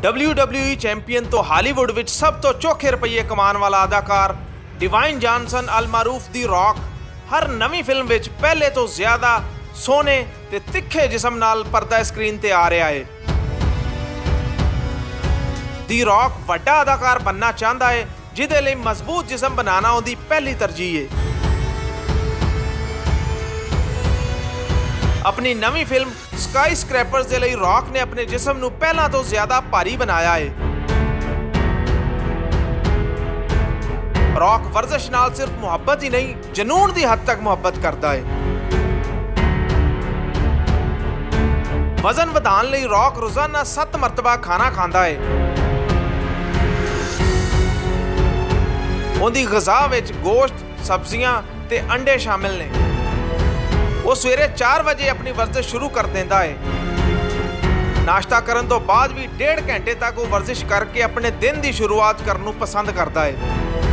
WWE champion ਤੋਂ Hollywood ਵਿੱਚ ਸਭ ਤੋਂ ਚੋਖੇ ਰੁਪਈਏ ਕਮਾਉਣ ਵਾਲਾ ਅਦਾਕਾਰ ਡਿਵਾਈਨ ਜਾਨਸਨ ਅਲ-ਮਾਰੂਫ ਦੀ ਰੌਕ ਹਰ ਨਵੀਂ ਫਿਲਮ ਵਿੱਚ ਪਹਿਲੇ ਤੋਂ ਜ਼ਿਆਦਾ ਸੋਹਣੇ ਤੇ ਤਿੱਖੇ ਜਿਸਮ ਨਾਲ ਪਰਦਾ ਸਕਰੀਨ ਤੇ ਆ ਰਿਹਾ ਹੈ। ਦੀ ਰੌਕ ਵੱਡਾ ਅਦਾਕਾਰ ਬਣਨਾ ਚਾਹੁੰਦਾ ਹੈ, ਜਿਹਦੇ ਲਈ ਮਜ਼ਬੂਤ ਜਿਸਮ ਬਣਾਉਣਾ ਉਹਦੀ ਪਹਿਲੀ ਤਰਜੀਹ ਹੈ। अपनी नवी फिल्म स्काई स्क्रैपर्स के लिए रॉक ने अपने जिस्म को पहला तो ज्यादा भारी बनाया है। रॉक वर्जिश नाल सिर्फ मुहब्बत ही नहीं, जनून की हद तक मुहब्बत करता है। वजन वधाउण लई रॉक रोजाना 7 मरतबा खाना खाता है। उनकी ग़िज़ा विच गोश्त, सब्जियां ते अंडे शामिल ने। वो सवेरे 4 बजे अपनी वर्जिश शुरू कर देता है। नाश्ता करने तो बाद भी 1.5 घंटे तक वो वर्जिश करके अपने दिन की शुरुआत करने पसंद करता है।